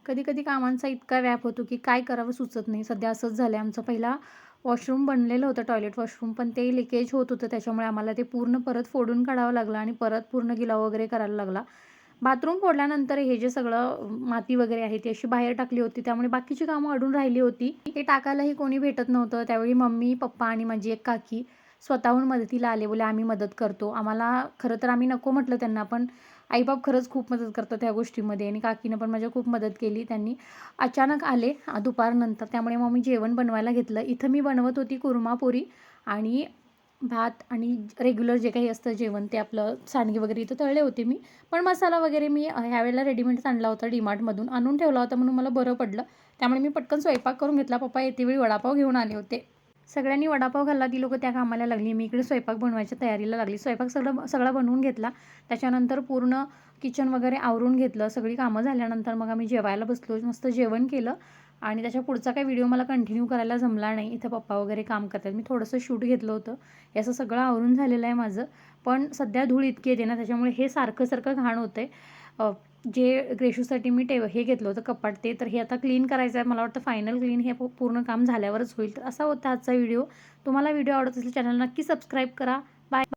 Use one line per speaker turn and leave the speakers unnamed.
कधी-कधी कामांचा इतका व्याप होतो, की काय करावं सुचत नाही. सध्या असंच झालं आहे. आमचं पहिला वॉशरूम बनलेलं होतं, टॉयलेट वॉशरूम, पण ते लिकेज होत होतं. त्याच्यामुळे आम्हाला ते पूर्ण परत फोडून काढावं लागलं आणि परत पूर्ण गिलाव वगैरे करायला लागला. बाथरूम फोडल्यानंतर हे जे सगळं माती वगैरे आहे, ती अशी बाहेर टाकली होती. त्यामुळे बाकीची कामं अडून राहिली होती. ते टाकायलाही कोणी भेटत नव्हतं. त्यावेळी मम्मी, पप्पा आणि माझी एक काकी स्वतःहून मदतीला आले. बोलले, "आम्ही मदत करतो." आम्हाला खरं तर आम्ही नको म्हटलं त्यांना, पण आई-बाप खरंच खूप मदत करतात ह्या गोष्टीमध्ये आणि काकीनं पण माझ्या खूप मदत केली. त्यांनी अचानक आले दुपारनंतर, त्यामुळे मग मी जेवण बनवायला घेतलं. इथं मी बनवत होती कुर्मापुरी आणि भात आणि रेग्युलर जे काही असतं जेवण ते आपलं सांडगे वगैरे इथं तळले होते मी. पण मसाला वगैरे मी ह्यावेळेला रेडीमेडच आणला होता डीमार्टमधून. आणून ठेवला होता म्हणून मला बरं पडलं. त्यामुळे मी पटकन स्वयंपाक करून घेतला. पप्पा येतेवेळी वडापाव घेऊन आले होते. सगळ्यांनी वडापाव खाल्ला. ती लोकं त्या कामाला लागली. मी इकडे स्वयंपाक बनवायच्या तयारीला लागली. स्वयंपाक सगळा बनवून घेतला. त्याच्यानंतर पूर्ण किचन वगैरे आवरून घेतलं. सगळी कामं झाल्यानंतर मग आम्ही जेवायला बसलो. मस्त जेवण केलं आणि त्याच्या पुढचा काही व्हिडिओ मला कंटिन्यू करायला जमला नाही. इथं पप्पा वगैरे काम करतात. मी थोडंसं शूट घेतलं होतं. हे असं सगळं आवरून झालेलं आहे माझं. पण सध्या धूळ इतकी येते ना, त्याच्यामुळे हे सारखं घाण होतंय. जे ग्रेशूसाठी मी हे घेतलं होतं कपाट ते, तर हे आता क्लीन करायचं आहे. मला वाटतं फायनल क्लीन हे पूर्ण काम झाल्यावरच होईल. तर असा होता आजचा व्हिडिओ. तुम्हाला व्हिडिओ आवडत असेल चॅनल नक्की सबस्क्राईब करा. बाय.